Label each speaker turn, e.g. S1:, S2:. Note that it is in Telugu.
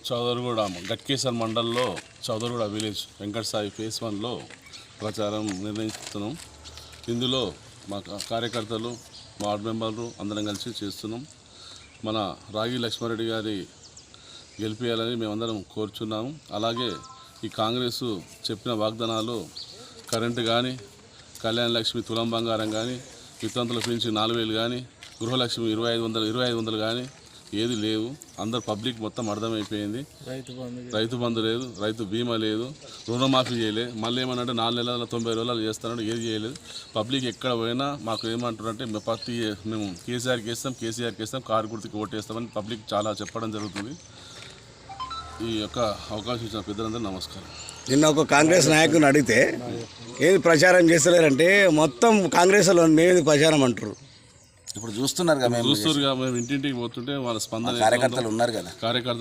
S1: చౌదరిగూడ గట్కేసర్ మండల్లో చౌదరిగూడ విలేజ్ వెంకటసాయి ఫేస్ 1లో ప్రచారం నిర్ణయిస్తున్నాం. ఇందులో మా కార్యకర్తలు, వార్డు మెంబర్లు అందరం కలిసి చేస్తున్నాం. మన రాగి లక్ష్మారెడ్డి గారి గెలిపేయాలని మేమందరం కోరుచున్నాము. అలాగే ఈ కాంగ్రెస్ చెప్పిన వాగ్దానాలు కరెంటు కానీ, కళ్యాణ లక్ష్మి తులం బంగారం కానీ, వితంతుల పెంచి 4,000 కానీ, గృహలక్ష్మి 2500 కానీ ఏది లేవు. అందరు పబ్లిక్ మొత్తం అర్థమైపోయింది. రైతు బంధు లేదు, రైతు బీమా లేదు, రుణమాఫీ చేయలేదు. మళ్ళీ ఏమన్నా 4 నెలల 90 రోజులు చేస్తానంటే ఏది చేయలేదు. పబ్లిక్ ఎక్కడ పోయినా మాకు ఏమంటారంటే మేము కేసీఆర్కి వేస్తాం, కారు గుర్తుకి ఓటేస్తామని పబ్లిక్ చాలా చెప్పడం జరుగుతుంది. ఈ యొక్క అవకాశం ఇచ్చిన పెద్దలందరూ నమస్కారం.
S2: నిన్న ఒక కాంగ్రెస్ నాయకుని అడిగితే ఏది ప్రచారం చేస్తలేరంటే మొత్తం కాంగ్రెస్ లో ఏది ప్రచారం అంటారు.
S3: ఇప్పుడు చూస్తున్నారు
S1: మేము ఇంటింటికి పోతుంటే వాళ్ళ స్పందన
S3: కార్యకర్తలు ఉన్నారు కదా.
S1: కార్యకర్తలు